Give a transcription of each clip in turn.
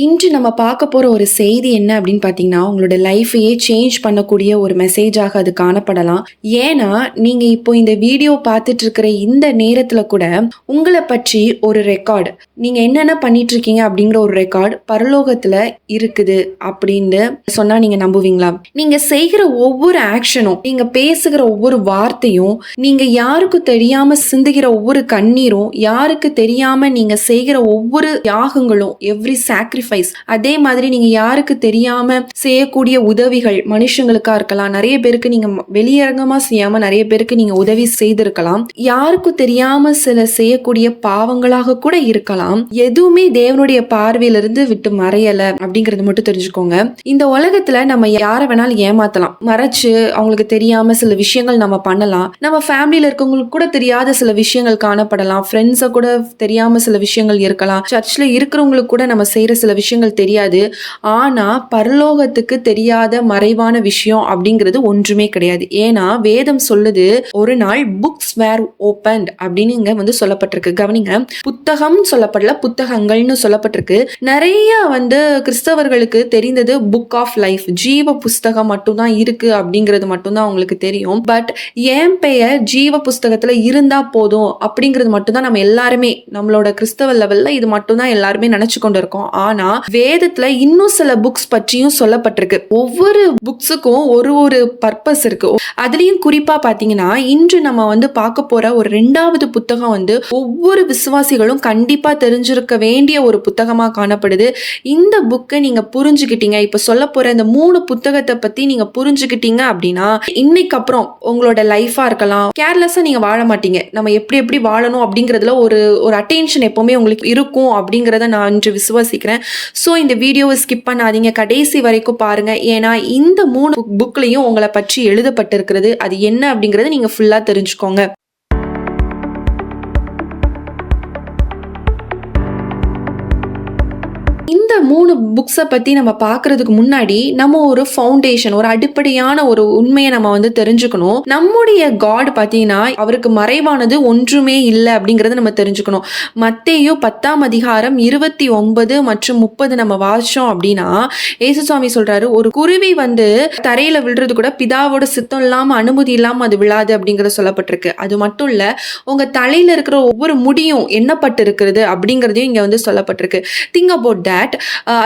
இன்று நம்ம பார்க்க போற ஒரு செய்தி என்ன அப்படின்னு பார்த்தீங்கன்னா, உங்களோட லைஃபையே சேஞ்ச் பண்ணக்கூடிய ஒரு மெசேஜாக அது காணப்படலாம். ஏன்னா, நீங்க இப்போ இந்த வீடியோ பார்த்துட்டு இருக்கிற இந்த நேரத்துல கூட, உங்கள பற்றி ஒரு ரெக்கார்ட், நீங்க என்னென்ன பண்ணிட்டு இருக்கீங்க அப்படிங்கிற ஒரு ரெக்கார்ட் பரலோகத்துல இருக்குது அப்படின்னு சொன்னா நீங்க நம்புவீங்களா? நீங்க செய்கிற ஒவ்வொரு ஆக்ஷனும், நீங்க பேசுகிற ஒவ்வொரு வார்த்தையும், நீங்க யாருக்கும் தெரியாம சிந்துகிற ஒவ்வொரு கண்ணீரும், யாருக்கு தெரியாம நீங்க செய்கிற ஒவ்வொரு தியாகங்களும், எவ்ரி சாக்ரிஃபைஸ், அதே மாதிரி நீங்க யாருக்கு தெரியாம செய்யக்கூடிய உதவிகள், மனுஷங்களுக்கா இருக்கலாம், நிறைய பேருக்கு நீங்க வெளியரங்கமா செய்யாம நிறைய பேருக்கு நீங்க உதவி செய்திருக்கலாம், யாருக்கும் தெரியாம சில செய்யக்கூடிய பாவங்களாக கூட இருக்கலாம். எதுவுமே தேவனுடைய பார்வையிலிருந்து விட்டு மறையல அப்படிங்கறது மட்டும் தெரிஞ்சுக்கோங்க. இந்த உலகத்துல நம்ம யாரை வேணாலும் ஏமாத்தலாம், மறைச்சு அவங்களுக்கு தெரியாம சில விஷயங்கள் நம்ம பண்ணலாம். நம்ம ஃபேமிலியில இருக்கவங்களுக்கு கூட தெரியாத சில விஷயங்கள் காணப்படலாம், ஃப்ரெண்ட்ஸை கூட தெரியாம சில விஷயங்கள் இருக்கலாம், சர்ச்ல இருக்கிறவங்களுக்கு கூட நம்ம செய்யற சில விஷயங்கள் தெரியாது. ஆனா பரலோகத்துக்கு தெரியாத மறைவான விஷயம் அப்படிங்கிறது ஒன்றுமே கிடையாது. ஏன்னா வேதம் சொல்லுது, ஒரு நாள் புக்ஸ் வேர் ஓபன்ட் அப்படின்னு இங்க வந்து சொல்லப்பட்டிருக்கு. கவனிங்க, புத்தகம் சொல்லப்படல, புத்தகங்கள்னு சொல்லப்பட்டிருக்கு. நிறைய கிறிஸ்தவர்களுக்கு தெரிந்தது புக் ஆஃப் லைஃப், ஜீவ புஸ்தகம் மட்டும்தான் இருக்கு அப்படிங்கிறது மட்டும்தான் அவங்களுக்கு தெரியும். பட் என் பெயர் ஜீவ புஸ்தகத்துல இருந்தா போதும் அப்படிங்கிறது மட்டும்தான் நம்ம எல்லாருமே நம்மளோட கிறிஸ்தவ லெவல்ல இது மட்டும்தான் எல்லாருமே நினைச்சு கொண்டு இருக்கோம். ஆனா வேதத்துல இன்னும் சில புக்ஸ் பற்றியும் சொல்லப்பட்டிருக்கு. ஒவ்வொரு புக்ஸுக்கும் ஒரு ஒரு பர்பஸ் இருக்கு. அதுலயும் குறிப்பா பாத்தீங்கன்னா, இன்று நம்ம பார்க்க போற ஒரு 2வது புத்தகம் ஒவ்வொரு விசுவாசிகளும் கண்டிப்பா தெரிஞ்சிருக்க வேண்டிய ஒரு புத்தகமா காணப்படுது. இந்த புக்கை நீங்க புரிஞ்சுக்கிட்டீங்க, இப்ப சொல்ல போற இந்த 3 புத்தகத்தை பத்தி நீங்க புரிஞ்சுக்கிட்டீங்க அப்படின்னா, இன்னைக்கு அப்புறம் உங்களோட லைஃபா இருக்கலாம், கேர்லெஸ்ஸா நீங்க வாழ மாட்டீங்க. நம்ம எப்படி எப்படி வாழணும் அப்படிங்கிறதுல ஒரு அட்டென்ஷன் எப்பவுமே உங்களுக்கு இருக்கும் அப்படிங்கிறத நான் இன்று விசுவாசிக்கிறேன். ஸோ இந்த வீடியோவை ஸ்கிப் பண்ணாதீங்க, கடைசி வரைக்கும் பாருங்க. ஏன்னா இந்த 3 புக்லையும் உங்களை பற்றி எழுதப்பட்டிருக்கிறது. அது என்ன அப்படிங்கறத நீங்க ஃபுல்லா தெரிஞ்சுக்கோங்க. இந்த 3 புக்ஸை பற்றி நம்ம பார்க்கறதுக்கு முன்னாடி நம்ம ஒரு ஃபவுண்டேஷன், ஒரு அடிப்படையான ஒரு உண்மையை நம்ம தெரிஞ்சுக்கணும். நம்முடைய காட் பார்த்தீங்கன்னா அவருக்கு மறைவானது ஒன்றுமே இல்லை அப்படிங்கிறத நம்ம தெரிஞ்சுக்கணும். மத்தேயு 10ஆம் அதிகாரம் 29 மற்றும் 30 நம்ம வாசிச்சோம் அப்படின்னா, ஏசுசாமி சொல்றாரு, ஒரு குருவி தரையில விழுறது கூட பிதாவோட சித்தம் இல்லாம, அனுமதி இல்லாம அது விழாது அப்படிங்கிறத சொல்லப்பட்டிருக்கு. அது மட்டும் இல்ல, உங்க தலையில இருக்கிற ஒவ்வொரு முடியும் எண்ணப்பட்டு இருக்கிறது அப்படிங்கிறதையும் இங்க சொல்லப்பட்டிருக்கு. Think about that.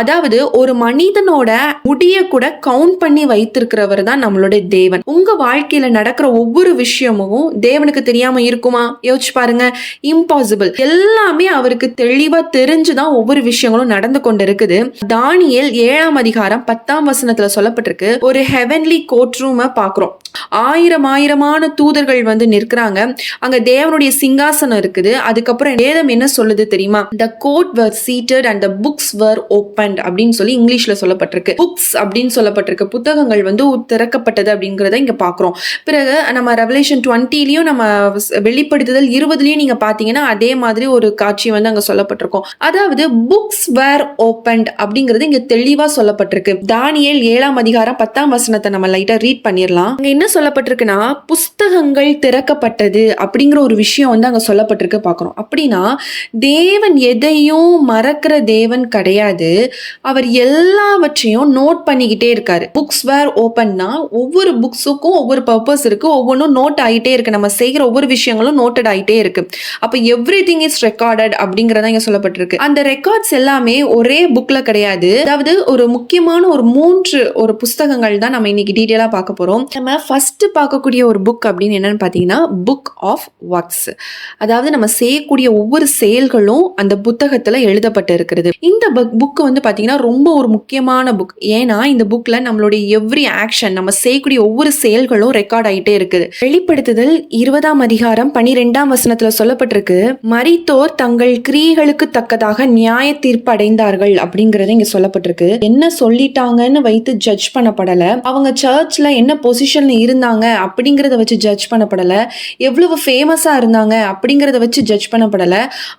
அதாவது ஒரு மனிதனோட முடிய கூட கவுண்ட் பண்ணி வைத்திருக்கிறவர் தான் நம்மளுடைய தேவன். உங்க வாழ்க்கையில நடக்கிற ஒவ்வொரு விஷயமும் தேவனுக்கு தெரியாம இருக்குமா? யோசிச்சு பாருங்க, இம்பாசிபிள். எல்லாமே அவருக்கு தெளிவா தெரிஞ்சுதான் ஒவ்வொரு விஷயங்களும் நடந்து கொண்டு இருக்குது. தானியேல் 7ஆம் அதிகாரம் 10ஆம் வசனத்துல சொல்லப்பட்டிருக்கு, ஒரு ஹெவன்லி கோர்ட் ரூமை பாக்குறோம். ஆயிரமான தூதர்கள் நிற்கிறாங்க. அங்க தேவனுடைய சிங்காசனம் இருக்குது. அதுக்கப்புறம் வேதம் என்ன சொல்லுது தெரியுமா? The court were seated and the books were opened அப்படின்னு சொல்லி இங்கிலீஷ்ல சொல்லப்பட்டிருக்கு. புக்ஸ் அப்படின்னு சொல்லப்பட்டிருக்கு. புத்தகங்கள் திறக்கப்பட்டது அப்படிங்கறத இங்க பாக்குறோம். பிறகு நம்ம ரெவலேஷன் 20லயும் நம்ம வெளிப்படுத்துதல் 20லயும் நீங்க பாத்தீங்கன்னா அதே மாதிரி ஒரு காட்சி அங்க சொல்லப்பட்டிருக்கும். அதாவது புக்ஸ் வேர் ஓபன்ட் அப்படிங்கிறது இங்க தெளிவா சொல்லப்பட்டிருக்கு. தானியேல் 7ஆம் அதிகாரம் 10ஆம் வசனத்தை நம்ம லைட்டா ரீட் பண்ணிடலாம். அங்க என்ன சொல்லப்பட்டிருக்குன்னா, புஸ்தகங்கள் திறக்கப்பட்டது அப்படிங்கிற ஒரு விஷயம் அங்க சொல்லப்பட்டிருக்கு பாக்குறோம். அப்படின்னா தேவன் எதையும் மறக்கிற தேவன் கிடையாது. அவர் எல்லாவற்றையும் நோட் பண்ணிக்கிட்டே இருக்காரு. புக்ஸ் வேர் ஓபன்னா ஒவ்வொரு புக்ஸுக்கும் ஒவ்வொரு பர்பஸ் இருக்கு, ஒவ்வொன்றும் நோட் ஆகிட்டே இருக்கு. நம்ம செய்கிற ஒவ்வொரு விஷயங்களும் நோட்டட் ஆகிட்டே இருக்கு. அப்ப எவ்ரிதிங் இஸ் ரெக்கார்டட் அப்படிங்கறத இங்க சொல்லப்பட்டிருக்கு. அந்த ரெக்கார்ட்ஸ் எல்லாமே ஒரே புக்ல கிடையாது. அதாவது ஒரு முக்கியமான ஒரு 3 புஸ்தகங்கள் தான் நம்ம இன்னைக்கு டீடைலா பார்க்க போறோம். நம்ம ஃபர்ஸ்ட் பார்க்கக்கூடிய ஒரு புக் அப்படின்னு என்னன்னு பார்த்தீங்கன்னா, புக் ஆஃப் ஒர்க்ஸ். அதாவது நம்ம செய்யக்கூடிய ஒவ்வொரு செயல்களும் அந்த புத்தகத்துல எழுதப்பட்டு இருக்கிறது. இந்த புக் பார்த்தீங்கன்னா ரொம்ப ஒரு முக்கியமான புக். ஏன்னா இந்த புக்ல நம்மளுடைய எவ்ரி ஆக்ஷன், நம்ம செய்யக்கூடிய ஒவ்வொரு செயல்களும் ரெக்கார்ட் ஆகிட்டே இருக்குது. வெளிப்படுத்துதல் 20ஆம் அதிகாரம் 12ஆம் வசனத்துல சொல்லப்பட்டிருக்கு, மரித்தோர் தங்கள் கிரியைகளுக்கு தக்கதாக நியாய தீர்ப்பு அடைந்தார்கள் அப்படிங்கறது இங்க சொல்லப்பட்டிருக்கு. என்ன சொல்லிட்டாங்கன்னு வைத்து ஜட்ஜ் பண்ணப்படல, அவங்க சர்ச்ல என்ன பொசிஷன்ல இருந்தாங்க அப்படிங்கறத வச்சு ஜட்ஜ் பண்ணப்படல, எவ்வளவு ஃபேமஸா இருந்தாங்க அப்படிங்கறத வச்சு ஜட்ஜ் பண்ணப்படல,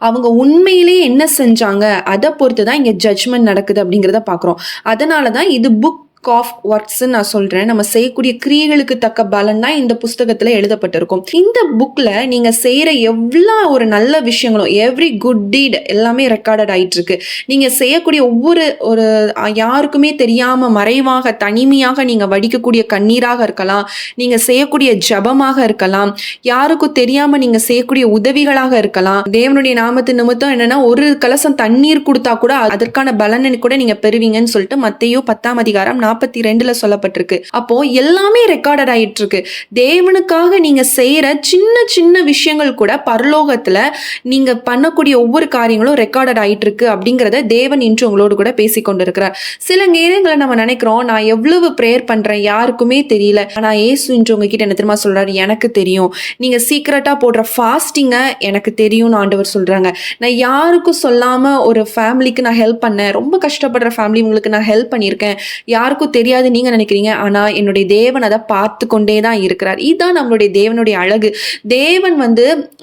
அவங்க உண்மையிலேயே என்ன செஞ்சாங்க அதை பொறுத்து தான் இங்க ஜட்ஜ்மெண்ட் நடக்குது அப்படிங்கறத பாக்குறோம். அதனாலதான் இது புக் புக் ஆஃப் ஒர்க்ஸ் நான் சொல்றேன். நம்ம செய்யக்கூடிய கிரியைகளுக்கு தக்க பலன் தான் இந்த புஸ்தகத்துல எழுதப்பட்டிருக்கும். இந்த புக்ல நீங்க செய்யற எவ்வளவு ஒரு நல்ல விஷயங்களும், எவ்ரி குட் டீட் எல்லாமே ரெக்கார்டட் ஆயிட்டு இருக்கு. நீங்க செய்யக்கூடிய ஒவ்வொரு ஒரு யாருக்குமே தெரியாம மறைவாக தனிமையாக நீங்க வடிக்கக்கூடிய கண்ணீராக இருக்கலாம், நீங்க செய்யக்கூடிய ஜபமாக இருக்கலாம், யாருக்கும் தெரியாம நீங்க செய்யக்கூடிய உதவிகளாக இருக்கலாம். தேவனுடைய நாமத்து நிமித்தம் என்னன்னா ஒரு கலசம் தண்ணீர் கொடுத்தா கூட அதற்கான பலனை கூட நீங்க பெறுவீங்கன்னு சொல்லிட்டு மத்தேயு 10:42 சொல்லப்பட்டிருக்கு. அப்போ எல்லாமே ரெக்கார்டட் ஆயிட்டு இருக்கு. தேவனுக்காக நீங்க செய்யற சின்ன சின்ன விஷயங்கள் கூட பரலோகத்துல நீங்க பண்ணக்கூடிய ஒவ்வொரு காரியங்களும் ரெக்கார்டட் ஆயிட்டு இருக்கு அப்படிங்கறத தேவன் இன்று உங்களோடு கூட பேசிக்கொண்டிருக்கிறார். சில நேரங்களை நம்ம நினைக்கிறோம், நான் எவ்வளவு பிரேயர் பண்றேன் யாருக்குமே தெரியல. ஆனா இயேசு இன்று உங்ககிட்ட என்ன தெரியுமா சொல்றாரு? எனக்கு தெரியும். நீங்க சீக்கிரட்டா போடுற ஃபாஸ்டிங்க எனக்கு தெரியும்னு ஆண்டவர் சொல்றாங்க. நான் யாருக்கும் சொல்லாம ஒரு ஃபேமிலிக்கு நான் ஹெல்ப் பண்ணேன், ரொம்ப கஷ்டப்படுற ஃபேமிலி உங்களுக்கு நான் ஹெல்ப் பண்ணியிருக்கேன், யாருக்கும் தெரியாது நீங்க நினைக்கிறீங்க. ஆனா என்னுடைய தேவன் அதை பார்த்து கொண்டே தான் இருக்கிறார். இதுதான் நம்மளுடைய தேவனுடைய அழகு. தேவன்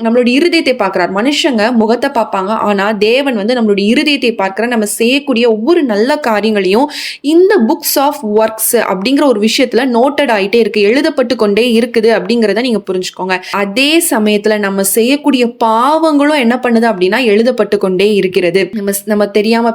நம்மளுடைய இருதயத்தை பார்க்கிறார். மனுஷங்க முகத்தை பார்ப்பாங்க, ஆனா தேவன் நம்மளுடைய இருதயத்தை பார்க்கிறார். நம்ம செய்யக்கூடிய ஒவ்வொரு நல்ல காரியங்களையும் இந்த புக்ஸ் ஆஃப் ஒர்க்ஸ் அப்படிங்கிற ஒரு விஷயத்துல நோட்டட் ஆயிட்டே இருக்கு, எழுதப்பட்டு கொண்டே இருக்குது அப்படிங்கிறத நீங்க புரிஞ்சுக்கோங்க. அதே சமயத்துல நம்ம செய்யக்கூடிய பாவங்களும் என்ன பண்ணுது அப்படின்னா எழுதப்பட்டு கொண்டே இருக்கிறது. நம்ம தெரியாம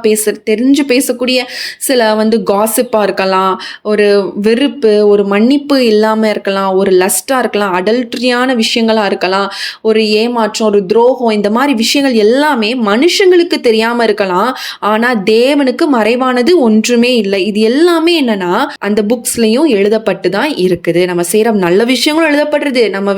தெரிஞ்சு பேசக்கூடிய சில காசிப்பா இருக்கலாம், ஒரு வெறுப்பு, ஒரு மன்னிப்பு இல்லாம இருக்கலாம், ஒரு லஸ்டா இருக்கலாம், அடல்ட்ரியான விஷயங்களா இருக்கலாம், ஒரு ஏமாற்றம், ஒரு துரோகம், இந்த மாதிரி விஷயங்கள் எல்லாமே மனுஷங்களுக்கு தெரியாம இருக்கலாம். ஆனா தேவனுக்கு மறைவானது ஒன்றுமே இல்லை. இது எல்லாமே என்னன்னா அந்த புக்ஸ்லயும் எழுதப்பட்டு தான் இருக்குது. நம்ம செய்யற நல்ல விஷயங்களும் எழுதப்படுறது, நம்ம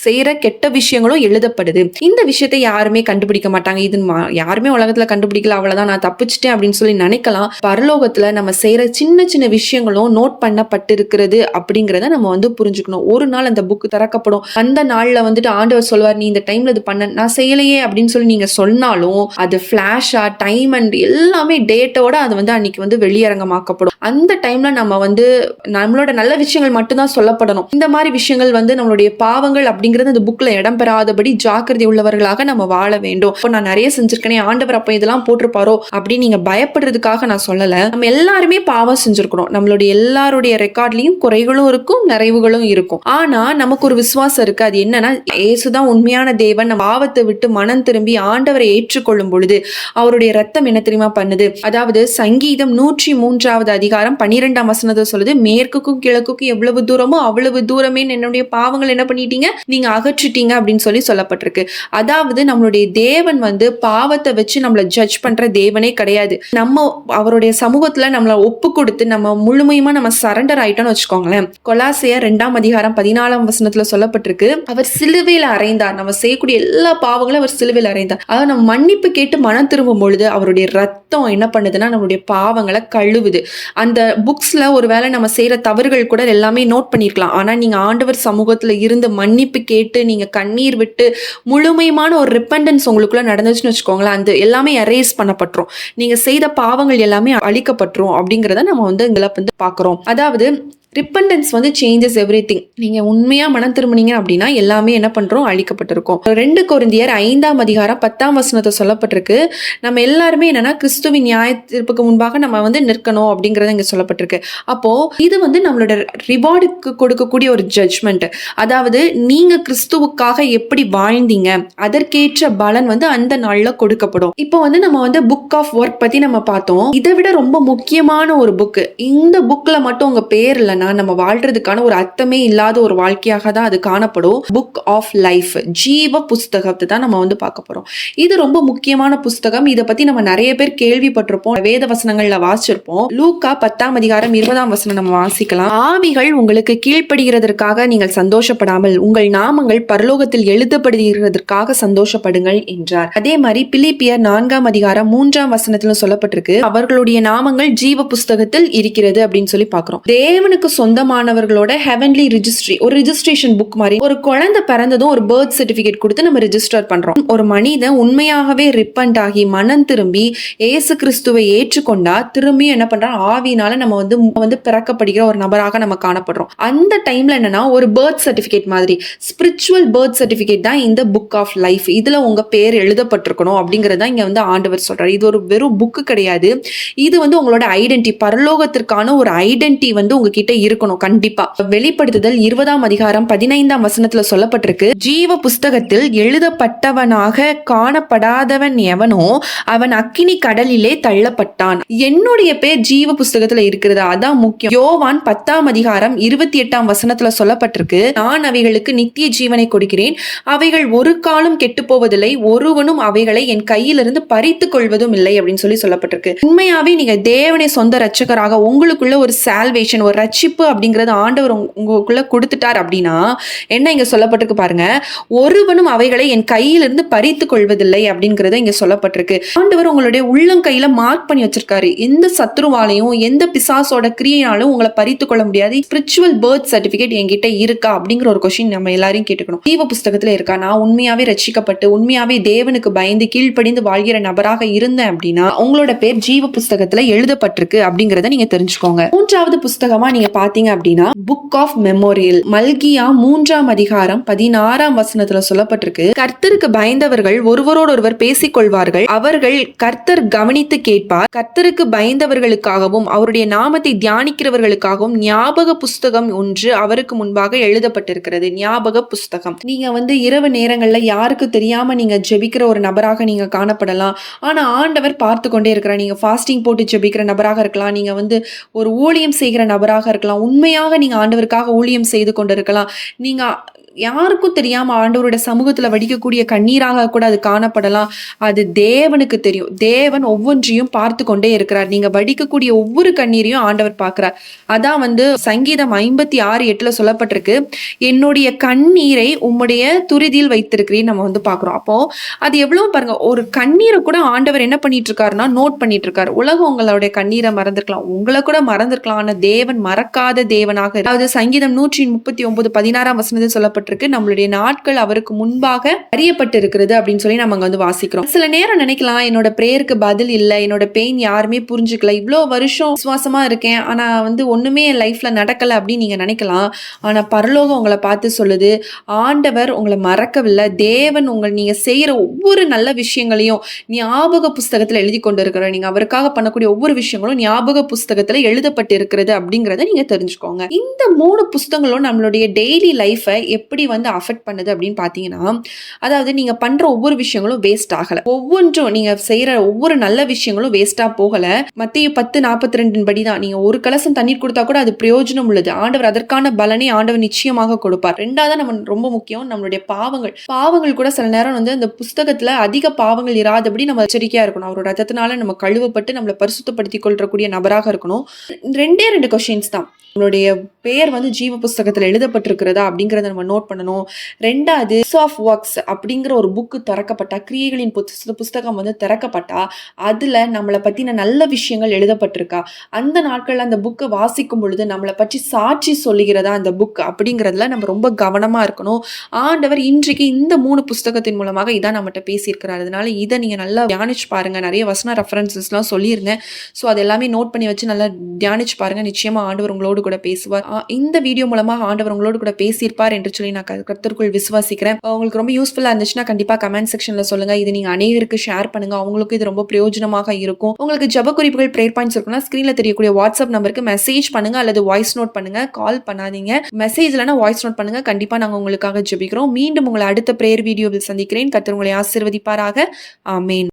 செய்யற கெட்ட விஷயங்களும் எழுதப்படுது. இந்த விஷயத்தை யாருமே கண்டுபிடிக்க மாட்டாங்க. இது யாருமே உலகத்துல கண்டுபிடிக்கல, அவ்வளவுதான் நான் தப்பிச்சிட்டேன் அப்படின்னு சொல்லி நினைக்கலாம். பரலோகத்துல நம்ம செய்யற சின்ன சின்ன விஷயங்களும் நோட் பண்ணப்பட்டிருக்கிறது அப்படிங்கறத நம்ம புரிஞ்சுக்கணும். ஒரு நாள் அந்த புக் திறக்கப்படும். அந்த நாள்ல ஆண்டவர் சொல்வார், நீ இந்த டைம்ல இது பண்ண, நான் செய்யலையே அப்படின்னு சொல்லி நீங்க சொன்னாலும் அது பிளாஷா டைம் அண்ட் எல்லாமே டேட்டோட அது அன்னைக்கு வெளியரங்கமாக்கப்படும். அந்த டைம்ல நம்ம நம்மளோட நல்ல விஷயங்கள் மட்டும்தான் சொல்லப்படணும். இந்த மாதிரி விஷயங்கள் நம்மளுடைய பாவங்கள் அப்படிங்கிறது அந்த புக்ல இடம் பெறாதபடி ஜாக்கிரதை உள்ளவர்களாக நம்ம வாழ வேண்டும். இப்போ நான் நிறைய செஞ்சிருக்கேனே, ஆண்டவர் அப்ப இதெல்லாம் போட்டிருப்பாரோ அப்படின்னு நீங்க பயப்படுறதுக்காக நான் சொல்லல. நம்ம எல்லாருமே பாவம் செஞ்சிருக்கிறோம். நம்மளுடைய எல்லாருடைய ரெக்கார்ட்லயும் குறைகளும் இருக்கும், நிறைவுகளும் இருக்கும். ஆனா நமக்கு ஒரு விசுவாசம் இருக்கு. அது என்னன்னா, இயேசுதான் உண்மையான தேவன். நம்ம பாவத்தை விட்டு மனம் திரும்பி ஆண்டவரை ஏற்றுக்கொள்ளும் பொழுது அவருடைய ரத்தம் என்ன தெரியுமா பண்ணுது? அதாவது சங்கீதம் 103:12 சொல்லுது, மேற்குக்கும் கிழக்குக்கும் எவ்வளவு தூரமோ அவ்வளவு தூரமே என்னுடைய பாவங்கள் என்ன பண்ணிட்டீங்க, நீங்க அகற்றிட்டீங்க அப்படின்னு சொல்லப்பட்டிருக்கு. அதாவது நம்மளுடைய தேவன் பாவத்தை வச்சு நம்மளை ஜட்ஜ் பண்ற தேவனே கிடையாது. நம்ம அவருடைய சமூகத்துல நம்மளை ஒப்பு கொடுத்து நம்ம முழுமையுமா நம்ம சரண்டர் ஆயிட்டோம்னு வச்சுக்கோங்களேன். கொலாசியர் 2:14 சொல்லப்பட்டிருக்கு, அவர் சிலுவையில் அறைந்தார். நம்ம செய்யக்கூடிய எல்லா பாவங்களும் அவர் சிலுவையில் அறைந்தார். அதாவது நம்ம மன்னிப்பு கேட்டு மனம் திரும்பும் பொழுது அவருடைய ரத்தம் என்ன பண்ணுதுன்னா நம்மளுடைய பாவங்களை கழுவுது. அந்த புக்ஸ்ல ஒருவேளை நம்ம செய்யற தவறுகள் கூட எல்லாமே நோட் பண்ணிருக்கலாம். ஆனா நீங்க ஆண்டவர் சமூகத்துல இருந்து மன்னிப்பு கேட்டு நீங்க கண்ணீர் விட்டு முழுமையான ஒரு ரிப்பெண்டன்ஸ் உங்களுக்குள்ள நடந்துச்சுன்னு வச்சுக்கோங்களேன், அந்த எல்லாமே எரேஸ் பண்ணப்பட்டுரும். நீங்க செய்த பாவங்கள் எல்லாமே அழிக்கப்பட்டுரும் அப்படிங்கறத நம்ம இதுல பாக்குறோம். அதாவது ரிப்பெண்டன்ஸ் சேஞ்சஸ் எவ்ரிதிங். நீங்க உண்மையா மனம் திரும்பினீங்க அப்படின்னா எல்லாமே என்ன பண்றோம், அழிக்கப்பட்டிருக்கும். 2 கொரிந்தியர் 5:10 சொல்லப்பட்டிருக்கு, நம்ம எல்லாருமே என்னன்னா கிறிஸ்துவின் நியாய தீர்ப்புக்கு முன்பாக நம்ம நிற்கணும் அப்படிங்கறது இங்க சொல்லப்பட்டிருக்கு. அப்போ இது நம்மளோட ரிவார்டுக்கு கொடுக்கக்கூடிய ஒரு ஜட்ஜ்மெண்ட். அதாவது நீங்க கிறிஸ்துவுக்காக எப்படி வாழ்ந்தீங்க அதற்கேற்ற பலன் அந்த நாள்ல கொடுக்கப்படும். இப்போ நம்ம புக் ஆஃப் ஒர்க் பத்தி நம்ம பார்த்தோம். இதை விட ரொம்ப முக்கியமான ஒரு புக். இந்த புக்ல மட்டும் உங்க பேர் இல்லைன்னா நம்ம வாழ்றதுக்கான ஒரு அர்த்தமே இல்லாத ஒரு வாழ்க்கையாக தான் அது காணப்படும். புக் ஆஃப் லைஃப், ஜீவ புஸ்தகத்தை தான் நம்ம பார்க்க போறோம். இது ரொம்ப முக்கியமான புஸ்தகம். இதை பத்தி நம்ம நிறைய பேர் கேள்விப்பட்டிருப்போம், வேத வசனங்கள்ல வாசிச்சிருப்போம். லூக்கா 10:20 நம்ம வாசிக்கலாம். ஆவிகள் உங்களுக்கு கீழ்ப்படுகிறதற்காக நீங்கள் சந்தோஷப்படாமல் உங்கள் நாமங்கள் பரலோகத்தில் எழுதப்படுகிறதற்காக சந்தோஷப்படுங்கள் என்றார். அதே மாதிரி பிலிப்பியர் 4:3 சொல்லப்பட்டிருக்கு, அவர்களுடைய நாமங்கள் ஜீவ புஸ்தகத்தில் இருக்கிறது அப்படின்னு சொல்லி பார்க்கிறோம். தேவனுக்கு சொந்தமானவர்களோட ஹெவன்லி ரிஜிஸ்ட்ரி, ஒரு ரிஜிஸ்ட்ரேஷன் புக் மாதிரி. ஒரு குழந்தை பிறந்ததும் ஒரு பர்த் சர்டிபிகேட் கொடுத்து நம்ம ரிஜிஸ்டர் பண்றோம். ஒரு மனிதன் உண்மையாகவே ரிப்பன்ட் ஆகி மனம் திரும்பி இயேசு கிறிஸ்துவை ஏற்றுக்கொண்டா திரும்பி என்ன பண்றோம், ஆவியினால நம்ம வந்து பிறக்கப்படுகிற ஒரு நபராக நம்ம காணப்படுறோம். அந்த டைம்ல என்னன்னா ஒரு பர்த் சர்டிபிகேட் மாதிரி, ஸ்பிரிச்சுவல் பர்த் சர்டிபிகேட் தான் இந்த புக் ஆஃப் லைஃப். இதுல உங்க பேர் எழுதப்பட்டிருக்கணும் அப்படிங்கறத இங்க வந்து ஆண்டவர் சொல்றாரு. இது ஒரு வெறும் புக்கு கிடையாது. இது வந்து உங்களோட ஐடென்டி, பரலோகத்திற்கான ஒரு ஐடென்டி வந்து உங்ககிட்ட இருக்கணும் கண்டிப்பா. வெளிப்படுத்துதல் 20ஆம் அதிகாரம் 15ஆம் வசனத்துல சொல்லப்பட்டிருக்கு, ஜீவ புஸ்தகத்தில் எழுதப்பட்டவனாக காணப்படாதவன் எவனோ அவன் அக்கினி கடலிலே தள்ளப்பட்டான். என்னுடைய பேர் ஜீவ புஸ்தகத்துல இருக்கிறதா, அதான் முக்கியம். யோவான் 10ஆம் அதிகாரம் 28ஆம் வசனத்துல சொல்லப்பட்டிருக்கு, நான் அவைகளுக்கு நித்திய ஜீவனை கொடுக்கிறேன், அவைகள் ஒரு காலம் கெட்டு போவதில்லை, ஒருவனும் அவைகளை என் கையிலிருந்து பறித்து கொள்வதும் இல்லை அப்படின்னு சொல்லப்பட்டிருக்கு. உண்மையாவே நீங்க தேவனை சொந்த ரட்சகராக உங்களுக்குள்ள ஒரு சால்வேஷன், ஒரு ரட்சிப்பு அப்படிங்கறது ஆண்டவர் உங்களுக்குள்ள கொடுத்துட்டார் அப்படின்னா என்ன இங்க சொல்லப்பட்டிருக்கு பாருங்க, ஒருவனும் அவைகளை என் கையிலிருந்து பறித்து கொள்வதில்லை அப்படிங்கறத இங்க சொல்லப்பட்டிருக்கு. ஆண்டவர் உங்களுடைய உள்ளங்கையில மார்க் பண்ணி வச்சிருக்காரு. எந்த சத்ருவாலையும் எந்த பிசாசோட கிரியையாலும் உங்களை பறித்து கொள்ள முடியாது. ஸ்பிரிச்சுவல் பர்த் சர்டிபிகேட் என்கிட்ட இருக்கா அப்படிங்கிற ஒரு கொஸ்டின் நம்ம எல்லாரையும் கேட்டுக்கணும். ஜீவ புஸ்தகத்துல இருக்கா, நான் உண்மையாவே ரட்சிக்கப்பட்டு உண்மையாவே தேவனுக்கு பயந்து கீழ்ப்படிந்து வாழ்கிற நபராக இருந்தேன் அப்படின்னா உங்களோட பேர் ஜீவ புஸ்தகத்துல எழுதப்பட்டிருக்கு அப்படிங்கறத நீங்க தெரிஞ்சுக்கோங்க. 3வது புஸ்தகமா நீங்க பாத்தீங்க அப்படின்னா புக் ஆஃப் மெமோரியல், மல்கியா 3ஆம் அதிகாரம் 16ஆம் வசனத்துல சொல்லப்பட்டிருக்கு, கர்த்தருக்கு பயந்தவர்கள் ஒருவரோடு ஒருவர் பேசிக் கொள்வார்கள், அவர்கள் கர்த்தர் கவனித்து கேட்பார், கர்த்தருக்கு பயந்தவர்களுக்காகவும் அவருடைய நாமத்தை தியானிக்கிறவர்களுக்காகவும் ஞாபக புஸ்தகம் ஒன்று அவருக்கு முன்பாக எழுதப்பட்டிருக்கிறது. ஞாபக புஸ்தகம். நீங்க வந்து இரவு நேரங்கள்ல யாருக்கு தெரியாம நீங்க ஜெபிக்கிற ஒரு நபராக நீங்க காணப்படலாம். ஆனா ஆண்டவர் பார்த்து கொண்டே இருக்கிறார். நீங்க ஃபாஸ்டிங் போட்டு ஜெபிக்கிற நபராக இருக்கலாம், நீங்க வந்து ஒரு ஊழியம் செய்கிற நபராக இருக்கலாம், உண்மையாக நீங்க ஆண்டவருக்காக ஊழியம் செய்து கொண்டிருக்கலாம், நீங்க யாருக்கும் தெரியாம ஆண்டவருடைய சமூகத்துல வடிக்கக்கூடிய கண்ணீராக கூட அது காணப்படலாம். அது தேவனுக்கு தெரியும். தேவன் ஒவ்வொன்றையும் பார்த்து கொண்டே இருக்கிறார். நீங்க வடிக்கக்கூடிய ஒவ்வொரு கண்ணீரையும் ஆண்டவர் பார்க்கிறார். அதான் வந்து சங்கீதம் 56:8 சொல்லப்பட்டிருக்கு, என்னுடைய கண்ணீரை உம்முடைய துரிதியில் வைத்திருக்கிறேன் நம்ம வந்து பாக்குறோம். அப்போ அது எவ்வளவு பாருங்க, ஒரு கண்ணீரை கூட ஆண்டவர் என்ன பண்ணிட்டு இருக்காருன்னா நோட் பண்ணிட்டு இருக்காரு. உலகம் உங்களுடைய கண்ணீரை மறந்துருக்கலாம், உங்களை கூட மறந்துருக்கலாம், ஆனா தேவன் மறக்காத தேவனாக. அதாவது சங்கீதம் 139:16 வசனத்தில் சொல்லப்பட்டிருக்கு, நம்மளுடைய நாட்கள் அவருக்கு முன்பாக அறியப்பட்டு இருக்கிறது அப்படின்னு சொல்லி நம்ம அங்க வந்து வாசிக்கிறோம். சில நேரம் நினைக்கலாம், என்னோட பிரேயருக்கு பதில் இல்லை, என்னோட பெயின் யாருமே புரிஞ்சுக்கல, இவ்வளவு வருஷம் விசுவாசமா இருக்கேன் ஆனா வந்து ஒண்ணுமே என் லைஃப்ல நடக்கல அப்படின்னு நீங்க நினைக்கலாம். ஆனா பரலோகம் உங்களை பார்த்து சொல்லுது, ஆண்டவர் உங்களை மறக்கவில்லை. தேவன் நீங்க செய்யற ஒவ்வொரு நல்ல விஷயங்களையும் ஞாபக புஸ்தகத்துல எழுதி கொண்டு இருக்கிற, நீங்க அவருக்காக பண்ணக்கூடிய ஒவ்வொரு விஷயங்களும் ஞாபக புஸ்தகத்துல எழுதப்பட்டு இருக்கிறது அப்படிங்கறத நீங்க தெரிஞ்சுக்கோங்க. இந்த 3 புஸ்தகங்களும் நம்மளுடைய டெய்லி லைஃபை எப்படி வந்து அஃபெக்ட் பண்ணுது அப்படின்னு பாத்தீங்கன்னா, அதாவது நீங்க பண்ற ஒவ்வொரு விஷயங்களும் வேஸ்ட் ஆகல, ஒவ்வொன்றும் நீங்க செய்யற ஒவ்வொரு நல்ல விஷயங்களும் வேஸ்டா போகல. மத்தேயு 10:42 படிதான், நீங்க ஒரு கலசம் தண்ணீர் கொடுத்தா கூட அது பிரயோஜனம் உள்ளது, ஆண்டவர் அதற்கான பலனை ஆண்டவர் நிச்சயமாக கொடுப்பார். 2வது நம்ம ரொம்ப முக்கியம், நம்மளுடைய பாவங்கள் கூட சில நேரம் வந்து அந்த புஸ்தகத்துல அதிக பாவங்கள் இராதபடி நம்ம எச்சரிக்கையா இருக்கணும். அவரோட ரத்தத்தினால நம்ம கழுவப்பட்டு நம்மளை பரிசுத்தப்படுத்திக் கொள்ளக்கூடிய நபராக இருக்கணும். 2 கொஸ்டின்ஸ் தான், நம்மளுடைய பெயர் வந்து ஜீவ புஸ்தகத்துல எழுதப்பட்டிருக்கிறதா அப்படிங்கறத நம்ம நோட் பண்ணணும். 2வது ஆஃப் ஒர்க்ஸ் அப்படிங்கிற ஒரு புக்கு திறக்கப்பட்டா, கிரியைகளின் புஸ்தகம் வந்து திறக்கப்பட்டா அதுல நம்மளை பத்தின நல்ல விஷயங்கள் எழுதப்பட்டிருக்கா, அந்த நாட்கள்ல அந்த புக்கை வாசிக்கும் பொழுது நம்மளை பற்றி சாட்சி சொல்லுகிறதா அந்த புக் அப்படிங்கறதுல நம்ம ரொம்ப கவனமா இருக்கணும். ஆண்டவர் இன்றைக்கு இந்த 3 புஸ்தகத்தின் மூலமாக இதான் நம்மகிட்ட பேசியிருக்கிறார். அதனால இதை நீங்க நல்லா தியானிச்சு பாருங்க. நிறைய வசன ரெஃபரன்சஸ் எல்லாம் சொல்லியிருந்தேன். ஸோ அது எல்லாமே நோட் பண்ணி வச்சு நல்லா தியானிச்சு பாருங்க. நிச்சயமா ஆண்டவர் உங்களோடு கூட பேசுவார். இந்த வீடியோ மூலமா ஆண்டவர் உங்களோடு கூட பேசியிருப்பார் என்று சொல்லி நான் கர்த்தருக்குள் விசுவாசிக்கிறேன். உங்களுக்கு ரொம்ப யூஸ்ஃபுல்லா இருந்துச்சுன்னா கண்டிப்பா கமெண்ட் செக்ஷன்ல சொல்லுங்க. இது நீங்க அநேகருக்கு ஷேர் பண்ணுங்க, அவங்களுக்கு இது ரொம்ப பிரயோஜனமாக இருக்கும். உங்களுக்கு ஜெப குறிப்புகள், பிரேயர் பாயிண்ட்ஸ் இருக்குன்னா ஸ்கிரீன்ல தெரியக்கூடிய வாட்ஸ்அப் நம்பருக்கு மெசேஜ் பண்ணுங்க அல்லது வாய்ஸ் நோட் பண்ணுங்க. கால் பண்ணாதீங்க. மெசேஜ் இல்லைன்னா வாய்ஸ் நோட் பண்ணுங்க. கண்டிப்பா நாங்க உங்களுக்காக ஜெபிக்கிறோம். மீண்டும் உங்களை அடுத்த பிரேயர் வீடியோவில் சந்திக்கிறேன். கர்த்தர் உங்களை ஆசீர்வதிப்பாராக. ஆமென்.